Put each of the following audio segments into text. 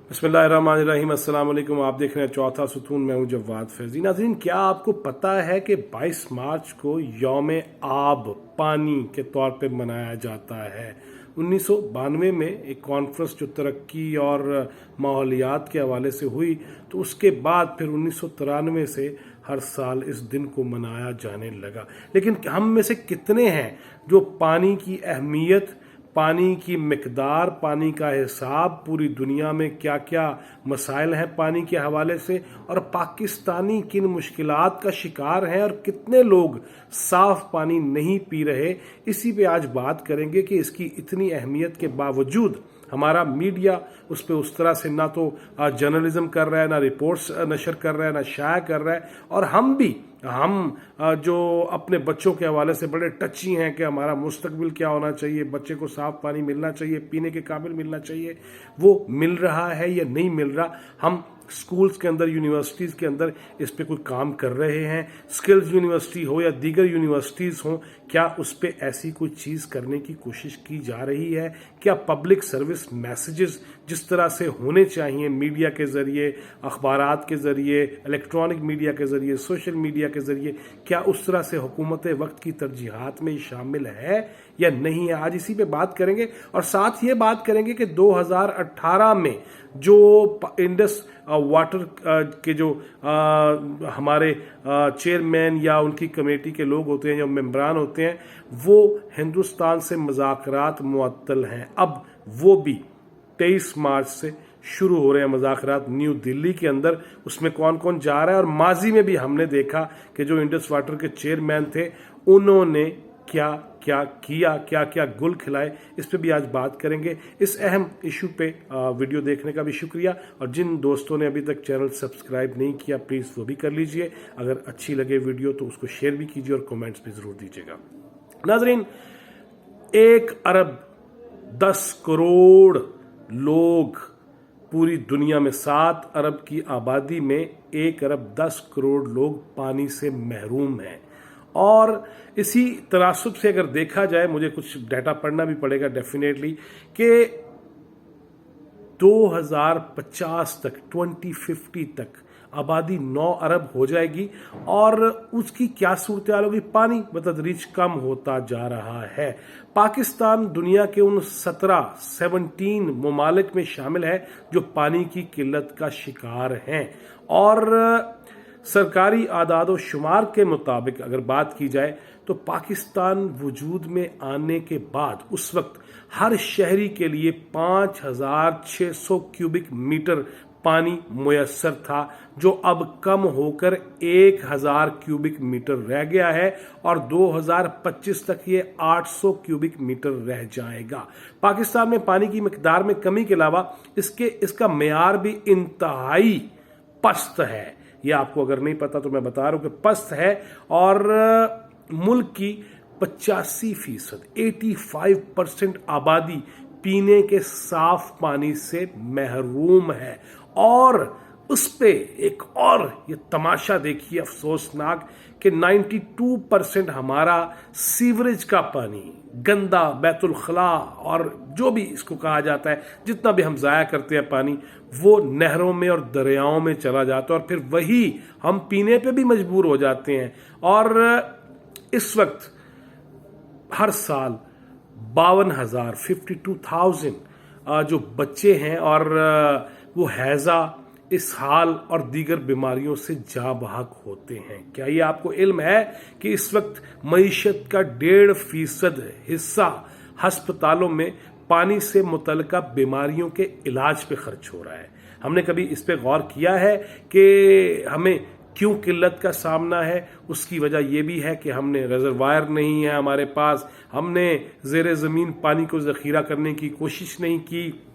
बिस्मिल्लाहिर्रहमानिर्रहीम। अस्सलाम वालेकुम। आप देख रहे हैं चौथा सुतून। मैं हूं जवाद फैजी। नाज़रीन, क्या आपको पता है कि 22 मार्च को यौम आब पानी के तौर पे मनाया जाता है। 1992 में एक कॉन्फ्रेंस जो तरक्की और माहौलियात के हवाले से हुई, तो उसके बाद फिर 1993 से हर साल इस दिन को मनाया जाने लगा। लेकिन हम में से कितने हैं जो पानी की अहमियत, पानी की मिकदार, पानी का हिसाब, पूरी दुनिया में क्या क्या मसाइल हैं पानी के हवाले से, और पाकिस्तानी किन मुश्किलात का शिकार हैं, और कितने लोग साफ पानी नहीं पी रहे, इसी पे आज बात करेंगे कि इसकी इतनी अहमियत के बावजूद हमारा मीडिया उस पर उस तरह से ना तो जर्नलिज्म कर रहा है, ना रिपोर्ट्स नशर कर रहा है, ना शाया कर रहा है। और हम जो अपने बच्चों के हवाले से बड़े टची हैं कि हमारा मुस्तकबिल क्या होना चाहिए, बच्चे को साफ पानी मिलना चाहिए, पीने के काबिल मिलना चाहिए, वो मिल रहा है या नहीं मिल रहा। हम स्कूल्स के अंदर, यूनिवर्सिटीज़ के अंदर इस पे कोई काम कर रहे हैं। स्किल्स यूनिवर्सिटी हो या दीगर यूनिवर्सिटीज़ हों, क्या उस पे ऐसी कोई चीज़ करने की कोशिश की जा रही है? क्या पब्लिक सर्विस मैसेजेस जिस तरह से होने चाहिए, मीडिया के ज़रिए, अखबारात के ज़रिए, इलेक्ट्रॉनिक मीडिया के ज़रिए, सोशल मीडिया के ज़रिए, क्या उस तरह से हुकूमत वक्त की तरजीहात में शामिल है या नहीं है? आज इसी पे बात करेंगे। और साथ ये बात करेंगे कि 2018 में जो इंडस वाटर के जो हमारे चेयरमैन या उनकी कमेटी के लोग होते हैं, जो मेंबरान होते हैं, वो हिंदुस्तान से मुज़ाकरात मुअत्तल हैं। अब वो भी 23 मार्च से शुरू हो रहे हैं मुज़ाकरात न्यू दिल्ली के अंदर। उसमें कौन कौन जा रहा है, और माजी में भी हमने देखा कि जो इंडस वाटर के चेयरमैन थे, उन्होंने क्या क्या किया, क्या क्या गुल खिलाए, इस पे भी आज बात करेंगे। इस अहम इशू पे वीडियो देखने का भी शुक्रिया। और जिन दोस्तों ने अभी तक चैनल सब्सक्राइब नहीं किया, प्लीज़ वो भी कर लीजिए। अगर अच्छी लगे वीडियो तो उसको शेयर भी कीजिए और कमेंट्स भी ज़रूर दीजिएगा। नाजरीन, 1 अरब 10 करोड़ लोग पूरी दुनिया में, 7 अरब की आबादी में 1 अरब 10 करोड़ लोग पानी से महरूम हैं। और इसी तनासुब से अगर देखा जाए, मुझे कुछ डाटा पढ़ना भी पड़ेगा डेफिनेटली, कि 2050 तक, 2050 तक आबादी 9 अरब हो जाएगी। और उसकी क्या सूरत हाल होगी? पानी बतदरीज कम होता जा रहा है। पाकिस्तान दुनिया के उन 17 ममालिक में शामिल है जो पानी की किल्लत का शिकार हैं। और सरकारी आदाद व शुमार के मुताबिक अगर बात की जाए तो पाकिस्तान वजूद में आने के बाद उस वक्त हर शहरी के लिए 5600 क्यूबिक मीटर पानी मुयस्सर था, जो अब कम होकर 1000 क्यूबिक मीटर रह गया है। और 2025 तक ये 800 क्यूबिक मीटर रह जाएगा। पाकिस्तान में पानी की मिकदार में कमी के अलावा इसका मेयार भी इंतहाई पस्त है। ये आपको अगर नहीं पता तो मैं बता रहा हूं कि पस्त है। और मुल्क की 85%, 85% आबादी पीने के साफ पानी से महरूम है। और उस पे एक और ये तमाशा देखिए अफसोसनाक कि 92% हमारा सीवरेज का पानी, गंदा, बैतुल खला और जो भी इसको कहा जाता है, जितना भी हम ज़ाया करते हैं पानी, वो नहरों में और दरियाओं में चला जाता है, और फिर वही हम पीने पे भी मजबूर हो जाते हैं। और इस वक्त हर साल 52,000 जो बच्चे हैं, और वो हैज़ा, इसहाल और दीगर बीमारियों से जा बहक होते हैं। क्या ये आपको इल्म है कि इस वक्त मईशत का 1.5% हिस्सा हस्पतालों में पानी से मुतल्लिका बीमारियों के इलाज पे खर्च हो रहा है? हमने कभी इस पे गौर किया है कि हमें क्यों किल्लत का सामना है? उसकी वजह यह भी है कि हमने रिजर्वायर नहीं है हमारे पास, हमने ज़ेरे ज़मीन पानी को ज़ख़ीरा करने की कोशिश नहीं की।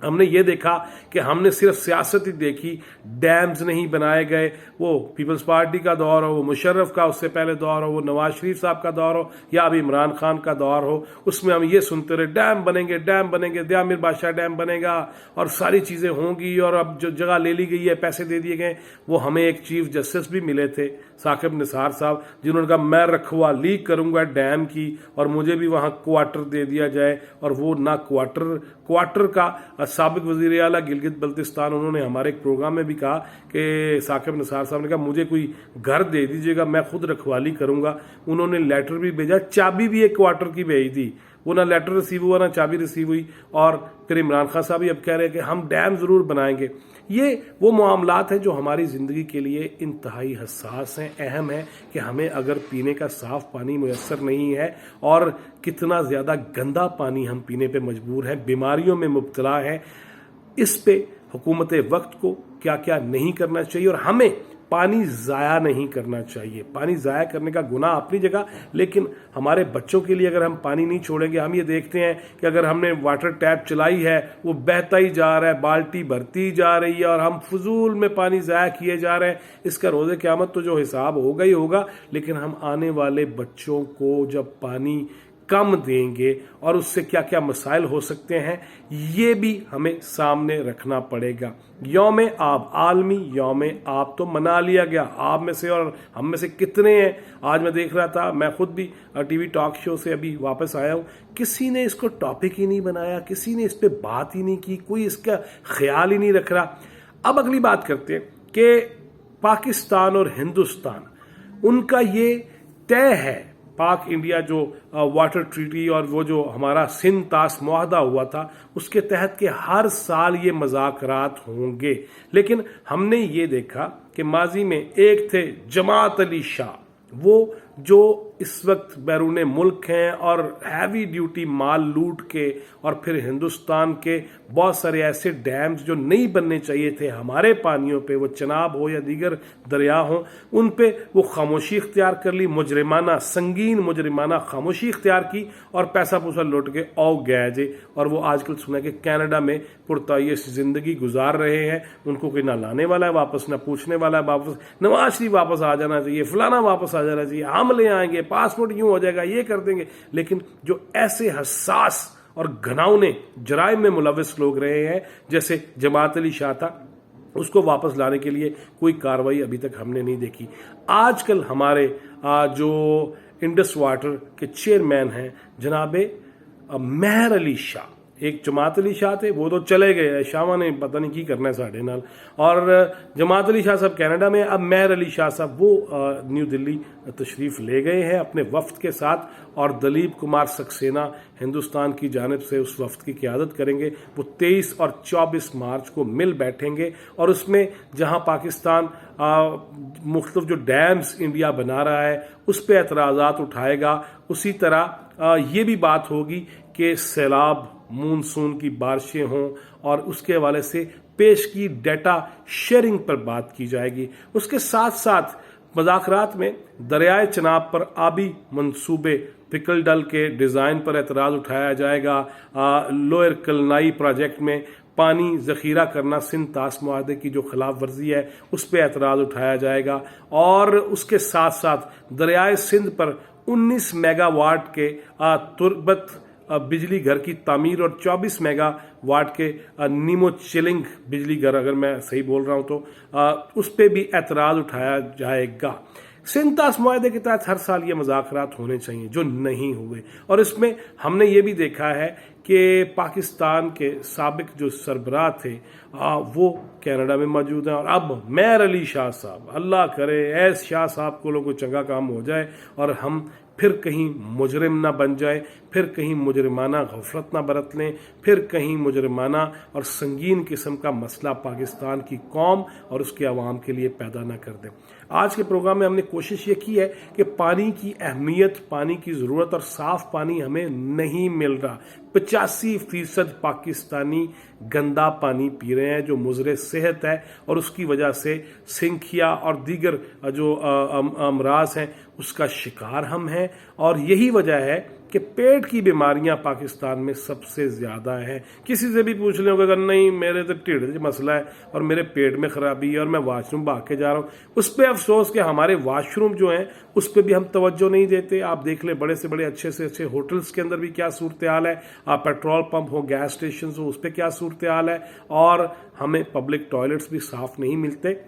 हमने ये देखा कि हमने सिर्फ सियासत ही देखी, डैम्स नहीं बनाए गए। वो पीपल्स पार्टी का दौर हो, वो मुशर्रफ का उससे पहले दौर हो, वो नवाज शरीफ साहब का दौर हो, या अभी इमरान खान का दौर हो, उसमें हम ये सुनते रहे डैम बनेंगे, डैम बनेंगे, दियामिर बादशाह डैम बनेगा और सारी चीज़ें होंगी। और अब जो जगह ले ली गई है, पैसे दे दिए गए। वो हमें एक चीफ जस्टिस भी मिले थे, साकिब निसार साहब, जिन्होंने कहा मैं रखवाली करूंगा डैम की और मुझे भी वहां क्वार्टर दे दिया जाए। और वो ना क्वार्टर का साबिक वज़ीर आला गिलगित बल्तिस्तान, उन्होंने हमारे एक प्रोग्राम में भी कहा कि साकिब निसार साहब ने कहा मुझे कोई घर दे दीजिएगा, मैं खुद रखवाली करूँगा। उन्होंने लेटर भी भेजा, चाबी भी एक क्वार्टर की भेज दी, वो ना लेटर रिसीव हुआ ना चाबी रिसीव हुई। और फिर इमरान खान साहब भी अब कह रहे हैं कि हम डैम ज़रूर बनाएंगे। ये वो मामलात हैं जो हमारी ज़िंदगी के लिए इंतहाई हसास हैं, अहम है कि हमें अगर पीने का साफ़ पानी मुयस्सर नहीं है और कितना ज़्यादा गंदा पानी हम पीने पे मजबूर हैं, बीमारियों में मुब्तला है, इस पे हुकूमत वक्त को क्या क्या नहीं करना चाहिए और हमें पानी ज़ाया नहीं करना चाहिए। पानी ज़ाया करने का गुनाह अपनी जगह, लेकिन हमारे बच्चों के लिए अगर हम पानी नहीं छोड़ेंगे, हम ये देखते हैं कि अगर हमने वाटर टैप चलाई है वो बहता ही जा रहा है, बाल्टी भरती जा रही है और हम फजूल में पानी ज़ाया किए जा रहे हैं। इसका रोज़े क़यामत तो जो हिसाब होगा ही होगा, लेकिन हम आने वाले बच्चों को जब पानी कम देंगे और उससे क्या क्या मसाइल हो सकते हैं ये भी हमें सामने रखना पड़ेगा। यौम आब, आलमी यौम आब तो मना लिया गया, आप में से और हम में से कितने हैं। आज मैं देख रहा था, मैं खुद भी टीवी टॉक शो से अभी वापस आया हूँ, किसी ने इसको टॉपिक ही नहीं बनाया, किसी ने इस पर बात ही नहीं की, कोई इसका ख्याल ही नहीं रख रहा। अब अगली बात करते हैं कि पाकिस्तान और हिंदुस्तान, उनका ये तय है, पाक इंडिया जो वाटर ट्रीटी और वो जो हमारा सिंध तास मुआहदा हुआ था उसके तहत के हर साल ये मुज़ाकरात होंगे। लेकिन हमने ये देखा कि माजी में एक थे जमात अली शाह, वो जो इस वक्त बैरून मुल्क हैं और हैवी ड्यूटी माल लूट के, और फिर हिंदुस्तान के बहुत सारे ऐसे डैम्स जो नहीं बनने चाहिए थे हमारे पानियों पे, वो चनाब हो या दीगर दरिया हो, उन पे वो खामोशी इख्तियार कर ली, मुजरिमाना, संगीन मुजरिमाना खामोशी इख्तियार की और पैसा पूसा लौट के औ गया जे। और वो आजकल सुना कि कनाडा में पुरतायश ज़िंदगी गुजार रहे हैं, उनको कोई ना लाने वाला है वापस, ना पूछने वाला है वापस, नवाज शरीफ वापस आ जाना चाहिए, फलाना वापस आ जाना चाहिए, हम ले आएंगे, पासपोर्ट यूं हो जाएगा, ये कर देंगे। लेकिन जो ऐसे हसास और घनाउने जराइम में मुलविस लोग रहे हैं, जैसे जमात अली शाह था, उसको वापस लाने के लिए कोई कार्रवाई अभी तक हमने नहीं देखी। आजकल हमारे जो इंडस वाटर के चेयरमैन हैं जनाबे मेहर अली शाह, एक जमात अली शाह थे, वो तो चले गए, शाह ने पता नहीं की करना है साढ़े नाल, और जमात अली शाह साहब कनाडा में, अब मेहर अली शाह साहब वो न्यू दिल्ली तशरीफ़ ले गए हैं अपने वफ्द के साथ, और दलीप कुमार सक्सेना हिंदुस्तान की जानिब से उस वफ्द की क़यादत करेंगे। वो 23 और 24 मार्च को मिल बैठेंगे और उसमें जहां पाकिस्तान मुख्तलिफ जो डैम्स इंडिया बना रहा है उस पर एतराज़ात उठाएगा, उसी तरह ये भी बात होगी कि सैलाब, मानसून की बारिशें हों और उसके हवाले से पेश की डेटा शेयरिंग पर बात की जाएगी। उसके साथ साथ मुज़ाकरात में दरियाए चनाब पर आबी मंसूबे पिकल डल के डिज़ाइन पर एतराज़ उठाया जाएगा। लोअर कलनाई प्रोजेक्ट में पानी ज़ख़ीरा करना सिंध तास मुआहदे की जो खिलाफ वर्जी है उस पर एतराज़ उठाया जाएगा। और उसके साथ साथ दरियाए सिंध पर 19 मेगावाट के तुरबत बिजली घर की तामीर और 24 मेगावाट के नीमो चिलिंग बिजली घर, अगर मैं सही बोल रहा हूं तो उस पर भी एतराज़ उठाया जाएगा। सिंध तास मुआहदे के तहत हर साल ये मुज़ाकरात होने चाहिए जो नहीं हुए, और इसमें हमने ये भी देखा है कि पाकिस्तान के साबिक जो सरबराह थे वो कनाडा में मौजूद हैं। और अब मेहर अली शाह साहब, अल्लाह करे ऐस शाह साहब को लोगों चंगा काम हो जाए और हम फिर कहीं मुजरिम ना बन जाए, फिर कहीं मुजरिमाना गफलत ना बरत लें, फिर कहीं मुजरिमाना और संगीन किस्म का मसला पाकिस्तान की कौम और उसके अवाम के लिए पैदा ना कर दें। आज के प्रोग्राम में हमने कोशिश ये की है कि पानी की अहमियत, पानी की ज़रूरत और साफ़ पानी हमें नहीं मिल रहा। 85% पाकिस्तानी गंदा पानी पी रहे हैं जो मुज़र सेहत है, और उसकी वजह से सिंखिया और दीगर जो अमराज हैं उसका शिकार हम हैं। और यही वजह है कि पेट की बीमारियां पाकिस्तान में सबसे ज़्यादा हैं। किसी से भी पूछ लें अगर नहीं मेरे तो ढिड में मसला है और मेरे पेट में ख़राबी है और मैं वाशरूम भाग के जा रहा हूँ, उस पर अफसोस कि हमारे वाशरूम जो हैं उस पर भी हम तवज्जो नहीं देते। आप देख लें बड़े से बड़े अच्छे से अच्छे होटल्स के अंदर भी क्या सूरत हाल है, आप पेट्रोल पंप हो, गैस स्टेशन हो, उस पर क्या सूरत हाल है, और हमें पब्लिक टॉयलेट्स भी साफ़ नहीं मिलते।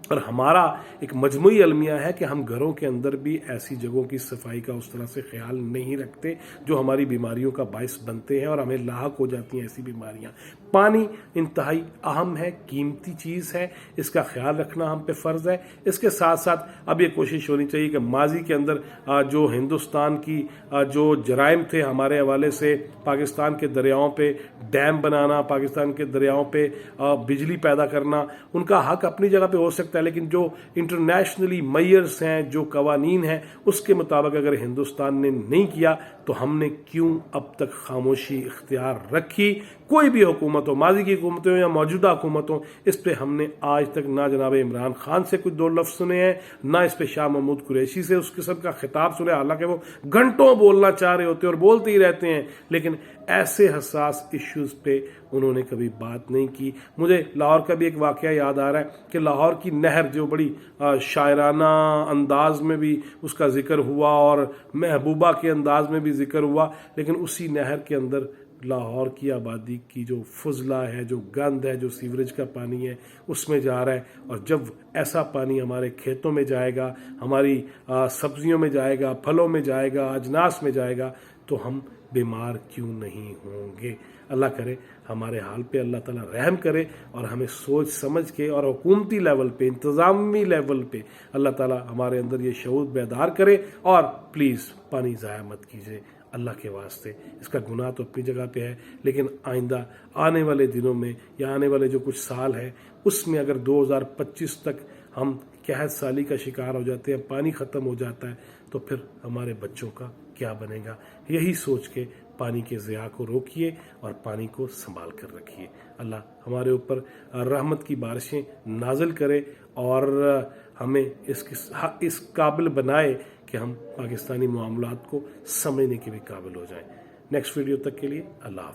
और हमारा एक मजमूई अलमिया है कि हम घरों के अंदर भी ऐसी जगहों की सफाई का उस तरह से ख्याल नहीं रखते जो हमारी बीमारियों का बायस बनते हैं और हमें लाहक हो जाती हैं ऐसी बीमारियां। پانی انتہائی اہم ہے، قیمتی چیز ہے، اس کا خیال رکھنا ہم پہ فرض ہے۔ اس کے ساتھ ساتھ اب یہ کوشش ہونی چاہیے کہ ماضی کے اندر جو ہندوستان کی جو جرائم تھے ہمارے حوالے سے، پاکستان کے دریاؤں پہ ڈیم بنانا، پاکستان کے دریاؤں پہ بجلی پیدا کرنا، ان کا حق اپنی جگہ پہ ہو سکتا ہے، لیکن جو انٹرنیشنلی میئرز ہیں، جو قوانین ہیں، اس کے مطابق اگر ہندوستان نے نہیں کیا تو ہم نے کیوں اب تک خاموشی اختیار رکھی؟ کوئی بھی حکومت ہو، ماضی کی حکومتیں ہوں یا موجودہ حکومت ہوں، اس پہ ہم نے آج تک نہ جناب عمران خان سے کچھ دو لفظ سنے ہیں، نہ اس پہ شاہ محمود قریشی سے اس قسم کا خطاب سنے، حالانکہ وہ گھنٹوں بولنا چاہ رہے ہوتے ہیں اور بولتے ہی رہتے ہیں، لیکن ایسے حساس ایشوز پہ انہوں نے کبھی بات نہیں کی۔ مجھے لاہور کا بھی ایک واقعہ یاد آ رہا ہے کہ لاہور کی نہر جو بڑی شاعرانہ انداز میں بھی اس کا ذکر ہوا اور محبوبہ کے انداز میں بھی ذکر ہوا، لیکن اسی نہر کے اندر لاہور کی آبادی کی جو فضلہ ہے، جو گند ہے، جو سیوریج کا پانی ہے، اس میں جا رہا ہے، اور جب ایسا پانی ہمارے کھیتوں میں جائے گا، ہماری سبزیوں میں جائے گا، پھلوں میں جائے گا، اجناس میں جائے گا، تو ہم بیمار کیوں نہیں ہوں گے؟ اللہ کرے ہمارے حال پہ اللہ تعالیٰ رحم کرے اور ہمیں سوچ سمجھ کے اور حکومتی لیول پہ، انتظامی لیول پہ اللہ تعالیٰ ہمارے اندر یہ شعور بیدار کرے، اور پلیز پانی ضائع مت کیجیے اللہ کے واسطے۔ اس کا گناہ تو اپنی جگہ پہ ہے، لیکن آئندہ آنے والے دنوں میں یا آنے والے جو کچھ سال ہیں اس میں اگر 2025 تک ہم قحط سالی کا شکار ہو جاتے ہیں، پانی ختم ہو جاتا ہے، تو پھر ہمارے بچوں کا کیا بنے گا؟ یہی سوچ کے پانی کے ضیاع کو روکیے اور پانی کو سنبھال کر رکھیے۔ اللہ ہمارے اوپر رحمت کی بارشیں نازل کرے اور ہمیں اس قابل بنائے کہ ہم پاکستانی معاملات کو سمجھنے کے بھی قابل ہو جائیں۔ نیکسٹ ویڈیو تک کے لیے اللہ حافظ۔